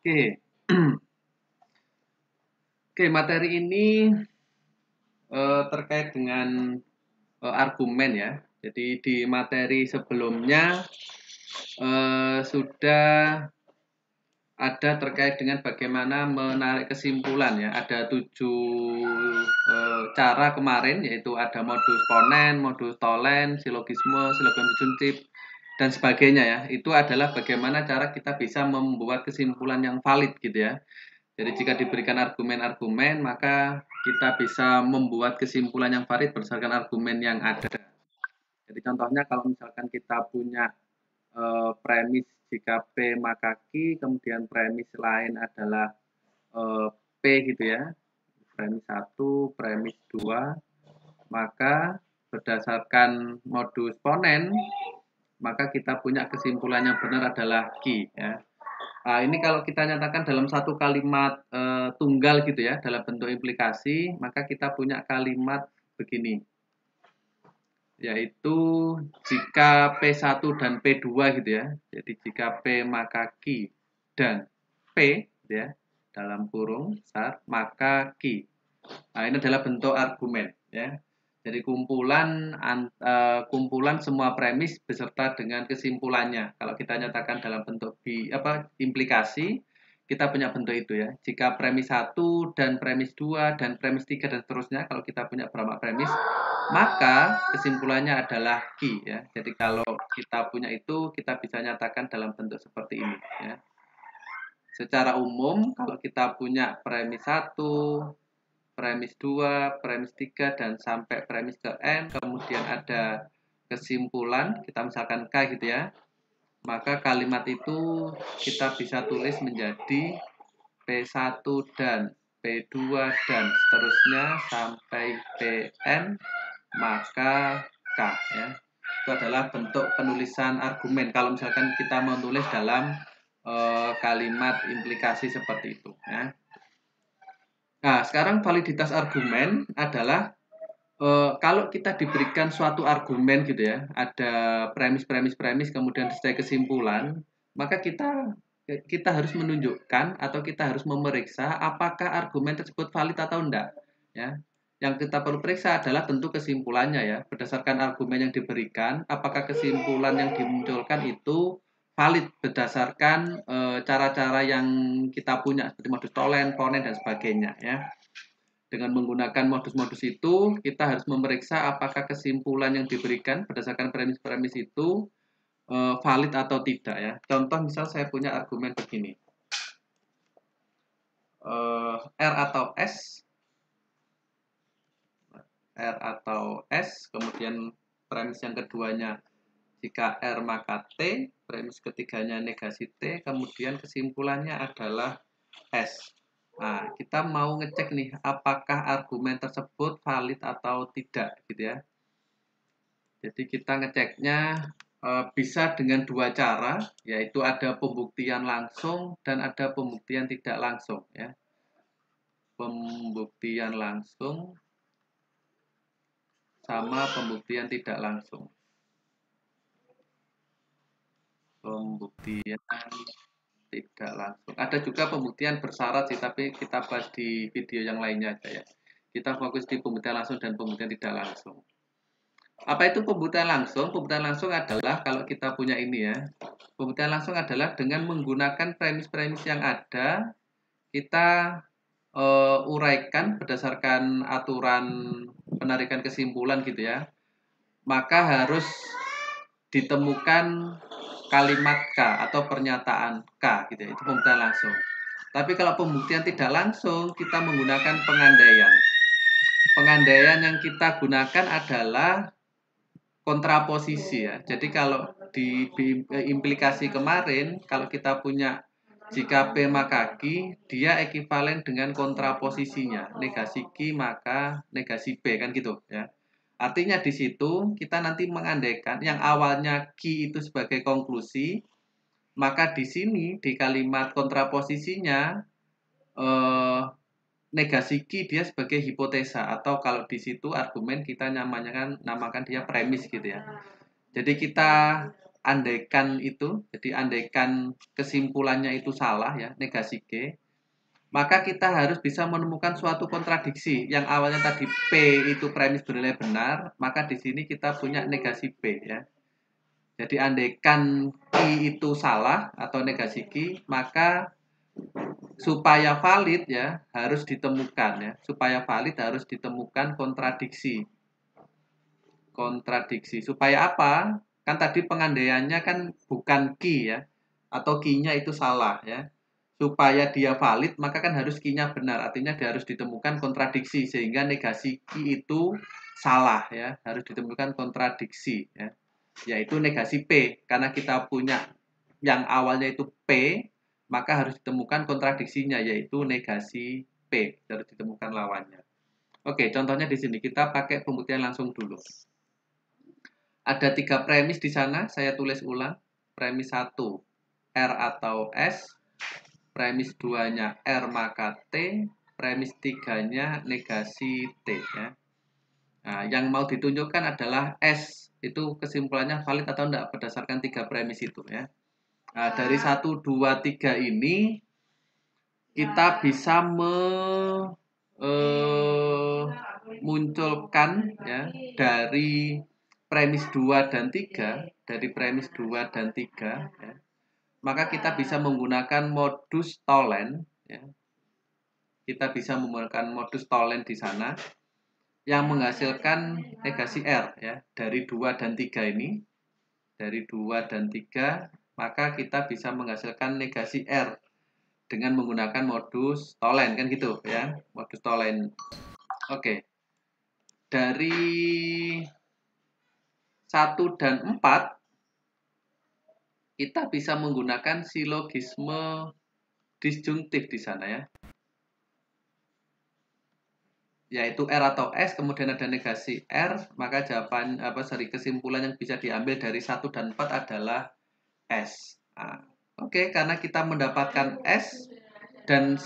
Oke. Oke, materi ini terkait dengan argumen ya. Jadi di materi sebelumnya sudah ada terkait dengan bagaimana menarik kesimpulan ya. Ada 7 cara kemarin, yaitu ada modus ponen, modus tolen, silogisme, silogisme disjuntif, dan sebagainya ya. Itu adalah bagaimana cara kita bisa membuat kesimpulan yang valid gitu ya. Jadi jika diberikan argumen-argumen, maka kita bisa membuat kesimpulan yang valid berdasarkan argumen yang ada. Jadi contohnya kalau misalkan kita punya premis jika P maka Q, kemudian premis lain adalah P gitu ya. Premis 1, premis 2, maka berdasarkan modus ponen, maka kita punya kesimpulan yang benar adalah Q ya. Nah, ini kalau kita nyatakan dalam satu kalimat tunggal gitu ya, dalam bentuk implikasi, maka kita punya kalimat begini, yaitu jika P1 dan P2 gitu ya, jadi jika P maka Q dan P gitu ya, dalam kurung besar, maka Q. Nah, ini adalah bentuk argumen ya. Jadi kumpulan semua premis beserta dengan kesimpulannya. Kalau kita nyatakan dalam bentuk implikasi, kita punya bentuk itu ya. Jika premis 1 dan premis 2 dan premis 3 dan seterusnya, kalau kita punya berapa premis, maka kesimpulannya adalah Q ya. Jadi kalau kita punya itu, kita bisa nyatakan dalam bentuk seperti ini ya. Secara umum, kalau kita punya premis 1, premis 2, premis 3, dan sampai premis ke N, kemudian ada kesimpulan, kita misalkan K gitu ya, maka kalimat itu kita bisa tulis menjadi P1 dan P2 dan seterusnya sampai Pn, maka K ya. Itu adalah bentuk penulisan argumen kalau misalkan kita menulis dalam kalimat implikasi seperti itu ya. Nah, sekarang validitas argumen adalah kalau kita diberikan suatu argumen gitu ya, ada premis, kemudian disertai kesimpulan, maka kita harus menunjukkan atau kita harus memeriksa apakah argumen tersebut valid atau enggak. Ya, yang kita perlu periksa adalah tentu kesimpulannya ya, berdasarkan argumen yang diberikan, apakah kesimpulan yang dimunculkan itu valid berdasarkan cara-cara yang kita punya seperti modus tolen, ponen dan sebagainya ya. Dengan menggunakan modus-modus itu, kita harus memeriksa apakah kesimpulan yang diberikan berdasarkan premis-premis itu valid atau tidak ya. Contoh misal saya punya argumen begini. R atau S, kemudian premis yang keduanya jika R maka T, premis ketiganya negasi T, kemudian kesimpulannya adalah S. Nah, kita mau ngecek nih apakah argumen tersebut valid atau tidak gitu ya. Jadi kita ngeceknya bisa dengan dua cara, yaitu ada pembuktian langsung dan ada pembuktian tidak langsung ya. Pembuktian langsung sama pembuktian tidak langsung. Pembuktian tidak langsung. Ada juga pembuktian bersyarat sih, tapi kita bahas di video yang lainnya aja ya. Kita fokus di pembuktian langsung dan pembuktian tidak langsung. Apa itu pembuktian langsung? Pembuktian langsung adalah kalau kita punya ini ya. Pembuktian langsung adalah dengan menggunakan premis-premis yang ada, kita uraikan berdasarkan aturan penarikan kesimpulan gitu ya. Maka harus ditemukan kalimat K atau pernyataan K gitu ya. Itu pembuktian langsung. Tapi kalau pembuktian tidak langsung, kita menggunakan pengandaian. Pengandaian yang kita gunakan adalah kontraposisi ya. Jadi kalau di implikasi kemarin, kalau kita punya jika P maka Q, dia ekivalen dengan kontraposisinya. Negasi Q maka negasi P kan gitu ya. Artinya di situ kita nanti mengandaikan yang awalnya Q itu sebagai konklusi, maka di sini di kalimat kontraposisinya negasi Q dia sebagai hipotesa, atau kalau di situ argumen kita namakan dia premis gitu ya. Jadi kita andaikan itu, jadi andaikan kesimpulannya itu salah ya, negasi G, maka kita harus bisa menemukan suatu kontradiksi. Yang awalnya tadi P itu premis bernilai benar, maka di sini kita punya negasi P ya. Jadi andaikan Q itu salah atau negasi Q, maka supaya valid ya harus ditemukan ya. Supaya valid harus ditemukan kontradiksi. Kontradiksi. Supaya apa? Kan tadi pengandaiannya kan bukan Q ya. Atau Q-nya itu salah ya. Supaya dia valid, maka kan harus Q-nya benar. Artinya dia harus ditemukan kontradiksi. Sehingga negasi Q itu salah ya. Harus ditemukan kontradiksi ya. Yaitu negasi P. Karena kita punya yang awalnya itu P, maka harus ditemukan kontradiksinya, yaitu negasi P. Harus ditemukan lawannya. Oke, contohnya di sini. Kita pakai pembuktian langsung dulu. Ada 3 premis di sana, saya tulis ulang. Premis 1, R atau S. Premis 2-nya R maka T. Premis 3-nya negasi T ya. Nah, yang mau ditunjukkan adalah S. Itu kesimpulannya valid atau tidak berdasarkan 3 premis itu ya. Nah, dari 1, 2, 3 ini kita bisa munculkan ya dari premis 2 dan 3, ya, maka kita bisa menggunakan modus Tholen ya. Kita bisa menggunakan modus Tholen di sana yang menghasilkan negasi R ya. Dari 2 dan 3 ini, dari 2 dan 3, maka kita bisa menghasilkan negasi R dengan menggunakan modus Tholen kan gitu ya. Modus Tholen. Oke. Dari 1 dan 4 kita bisa menggunakan silogisme disjungtif di sana ya. Yaitu R atau S, kemudian ada negasi R, maka jawaban kesimpulan yang bisa diambil dari 1 dan 4 adalah S. Nah, oke, karena kita mendapatkan S dan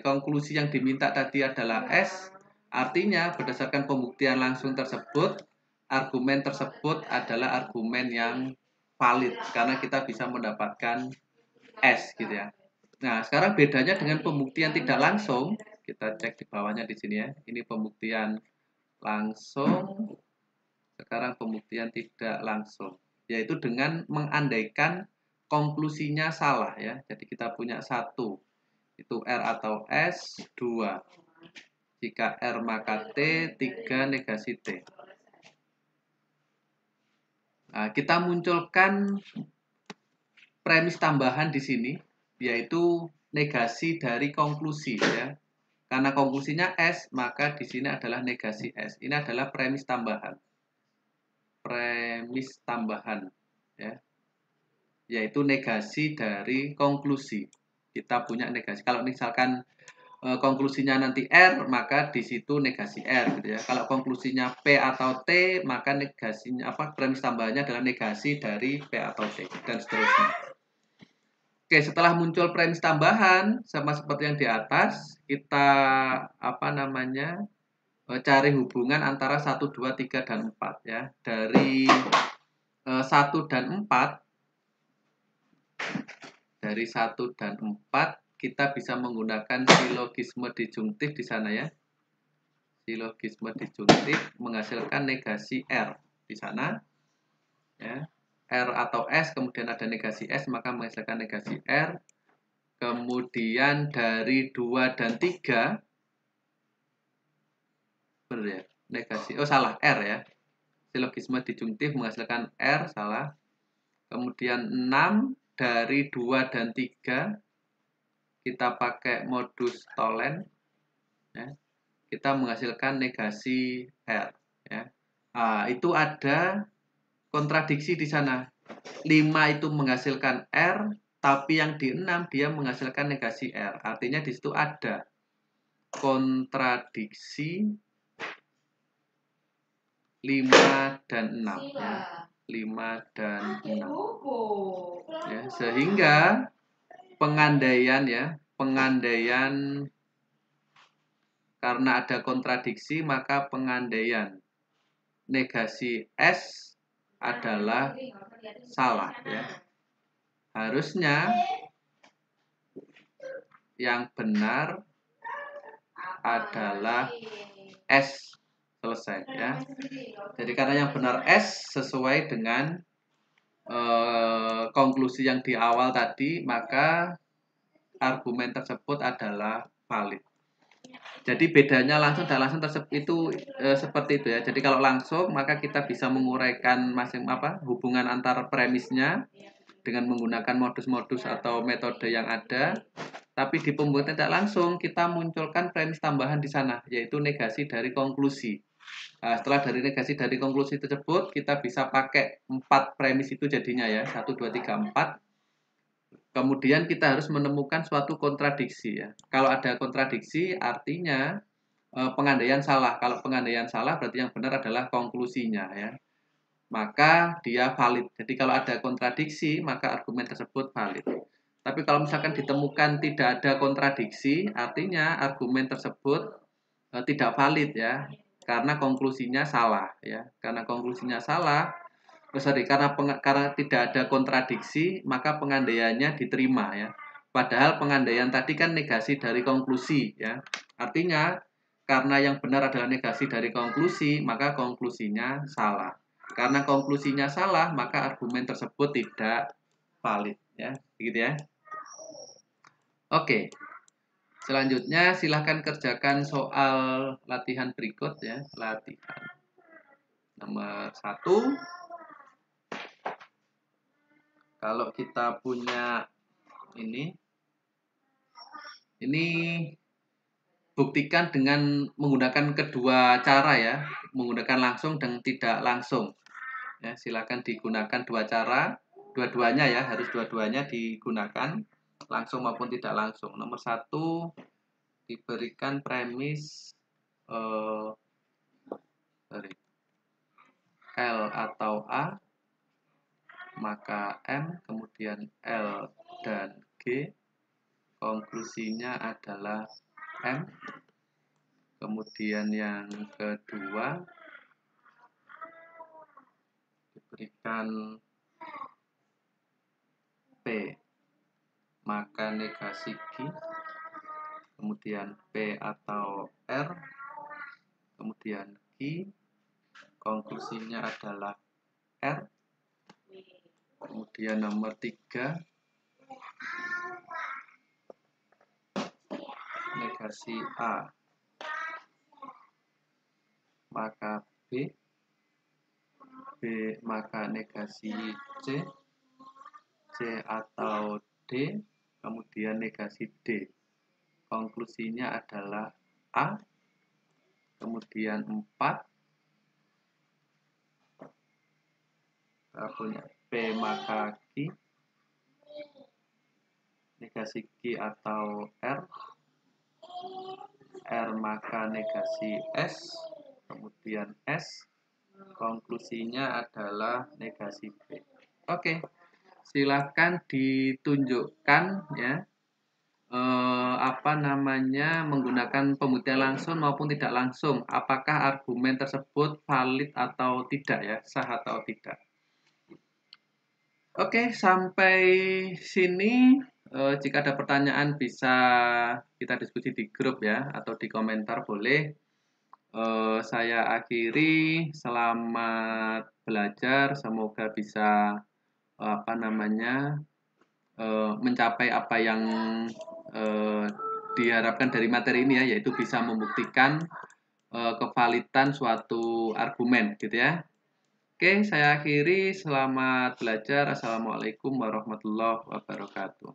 konklusi yang diminta tadi adalah S, artinya berdasarkan pembuktian langsung tersebut, argumen tersebut adalah argumen yang valid karena kita bisa mendapatkan S gitu ya. Nah, sekarang bedanya dengan pembuktian tidak langsung, kita cek di bawahnya di sini ya. Ini pembuktian langsung, sekarang pembuktian tidak langsung, yaitu dengan mengandaikan konklusinya salah ya. Jadi kita punya 1 itu R atau S, 2 jika R maka T, 3 negasi T. Nah, kita munculkan premis tambahan di sini, yaitu negasi dari konklusi ya. Karena konklusinya S, maka di sini adalah negasi S. Ini adalah premis tambahan. Premis tambahan ya. Yaitu negasi dari konklusi. Kita punya negasi. Kalau misalkan konklusinya nanti R, maka di situ negasi R gitu ya. Kalau konklusinya P atau T, maka negasinya premis tambahannya adalah negasi dari P atau T dan seterusnya. Oke, setelah muncul premis tambahan sama seperti yang di atas, kita cari hubungan antara 1, 2, 3 dan 4 ya. Dari 1 dan 4 kita bisa menggunakan silogisme disjungtif di sana ya. Silogisme disjungtif menghasilkan negasi R di sana ya. R atau S, kemudian ada negasi S, maka menghasilkan negasi R. Kemudian dari 2 dan 3 benar ya, negasi, salah, R ya. Silogisme disjungtif menghasilkan R, salah. Kemudian 6 dari 2 dan 3 kita pakai modus Tholen ya. Kita menghasilkan negasi R ya. Itu ada kontradiksi di sana. 5 itu menghasilkan R, tapi yang di 6 dia menghasilkan negasi R. Artinya di situ ada kontradiksi 5 dan 6 ya. 5 dan 6 ya, sehingga pengandaian karena ada kontradiksi, maka pengandaian negasi S adalah salah ya. Harusnya yang benar adalah S. Selesai ya. Jadi karena yang benar S sesuai dengan konklusi yang di awal tadi, maka argumen tersebut adalah valid. Jadi bedanya langsung dan langsung itu seperti itu ya. Jadi kalau langsung maka kita bisa menguraikan hubungan antar premisnya dengan menggunakan modus-modus atau metode yang ada. Tapi di pembuktian tidak langsung kita munculkan premis tambahan di sana, yaitu negasi dari konklusi. Nah, setelah dari negasi dari konklusi tersebut, kita bisa pakai 4 premis itu jadinya ya, 1, 2, 3, 4. Kemudian kita harus menemukan suatu kontradiksi ya. Kalau ada kontradiksi artinya pengandaian salah. Kalau pengandaian salah berarti yang benar adalah konklusinya ya. Maka dia valid. Jadi kalau ada kontradiksi maka argumen tersebut valid. Tapi kalau misalkan ditemukan tidak ada kontradiksi, artinya argumen tersebut tidak valid ya. Karena konklusinya salah ya. Karena konklusinya salah, karena tidak ada kontradiksi, maka pengandaiannya diterima ya. Padahal pengandaian tadi kan negasi dari konklusi ya. Artinya karena yang benar adalah negasi dari konklusi, maka konklusinya salah. Karena konklusinya salah, maka argumen tersebut tidak valid ya. Begitu ya. Oke. Selanjutnya silahkan kerjakan soal latihan berikut ya. Latihan nomor 1. Kalau kita punya ini buktikan dengan menggunakan kedua cara ya, menggunakan langsung dan tidak langsung. Ya, silakan digunakan dua cara, dua-duanya ya, harus dua-duanya digunakan, langsung maupun tidak langsung. Nomor 1 diberikan premis L atau A, maka M, kemudian L dan G, konklusinya adalah M. Kemudian yang kedua diberikan P, maka negasi Q, kemudian P atau R, kemudian Q, konklusinya adalah R. Kemudian nomor 3 negasi A, maka B, maka negasi C, C atau D, kemudian negasi D, konklusinya adalah A. Kemudian 4 kita punya P maka Q, negasi Q atau R, R maka negasi S, kemudian S, konklusinya adalah negasi B. Oke, silakan ditunjukkan ya menggunakan pembuktian langsung maupun tidak langsung, apakah argumen tersebut valid atau tidak ya, sah atau tidak. Oke, sampai sini jika ada pertanyaan bisa kita diskusi di grup ya, atau di komentar boleh. Saya akhiri, selamat belajar, semoga bisa mencapai apa yang diharapkan dari materi ini ya, yaitu bisa membuktikan kevalidan suatu argumen gitu ya. Oke, saya akhiri, selamat belajar. Assalamualaikum warahmatullahi wabarakatuh.